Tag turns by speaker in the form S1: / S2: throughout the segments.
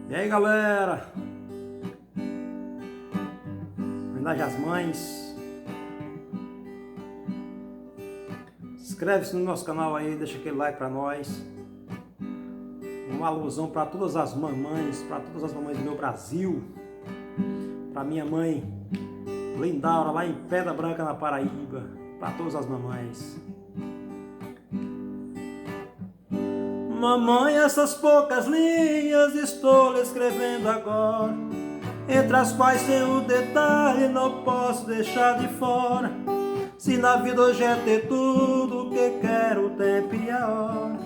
S1: E aí, galera, homenagem às mães. Inscreve-se no nosso canal aí, deixa aquele like pra nós. Uma alusão para todas as mamães, do meu Brasil. Pra minha mãe Lindaura, lá em Pedra Branca, na Paraíba. Para todas as mamães. Mamãe, essas poucas linhas estou lhe escrevendo agora, entre as quais tem um detalhe, não posso deixar de fora. Se na vida hoje é ter tudo o que quero, o tempo e a hora,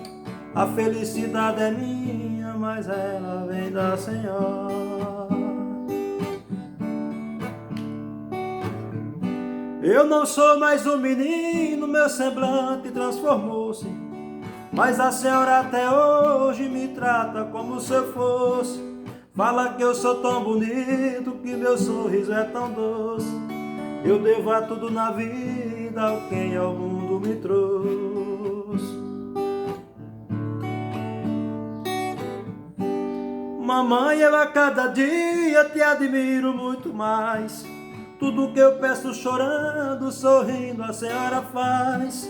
S1: a felicidade é minha, mas ela vem da Senhora. Eu não sou mais um menino, meu semblante transformou-se, mas a senhora até hoje me trata como se eu fosse. Fala que eu sou tão bonito, que meu sorriso é tão doce. Eu devo a tudo na vida ao quem ao mundo me trouxe. Mamãe, eu a cada dia te admiro muito mais. Tudo que eu peço chorando, sorrindo, a senhora faz.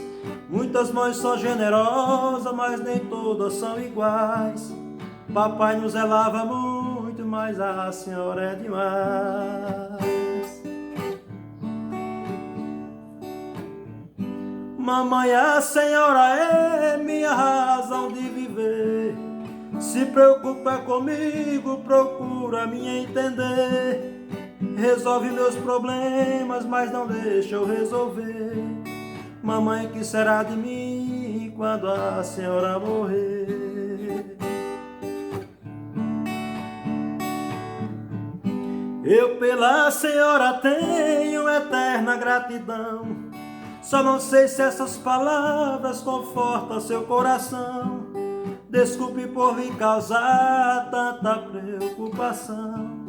S1: Muitas mães são generosas, mas nem todas são iguais. Papai nos zelava muito, mas a senhora é demais. Mamãe, a senhora é minha razão de viver. Se preocupa comigo, procura me entender. Resolve meus problemas, mas não deixa eu resolver. Mamãe, que será de mim quando a senhora morrer? Eu pela senhora tenho eterna gratidão. Só não sei se essas palavras confortam seu coração. Desculpe por lhe causar tanta preocupação.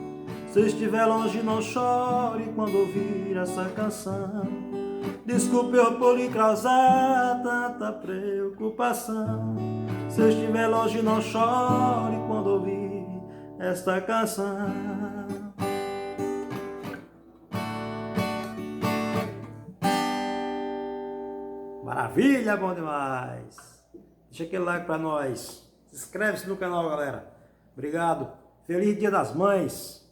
S1: Se estiver longe, não chore quando ouvir essa canção. Desculpe eu por lhe causar tanta preocupação. Se eu estiver longe, não chore quando ouvir esta canção. Maravilha, bom demais! Deixa aquele like pra nós. Se inscreve-se no canal, galera. Obrigado. Feliz Dia das Mães.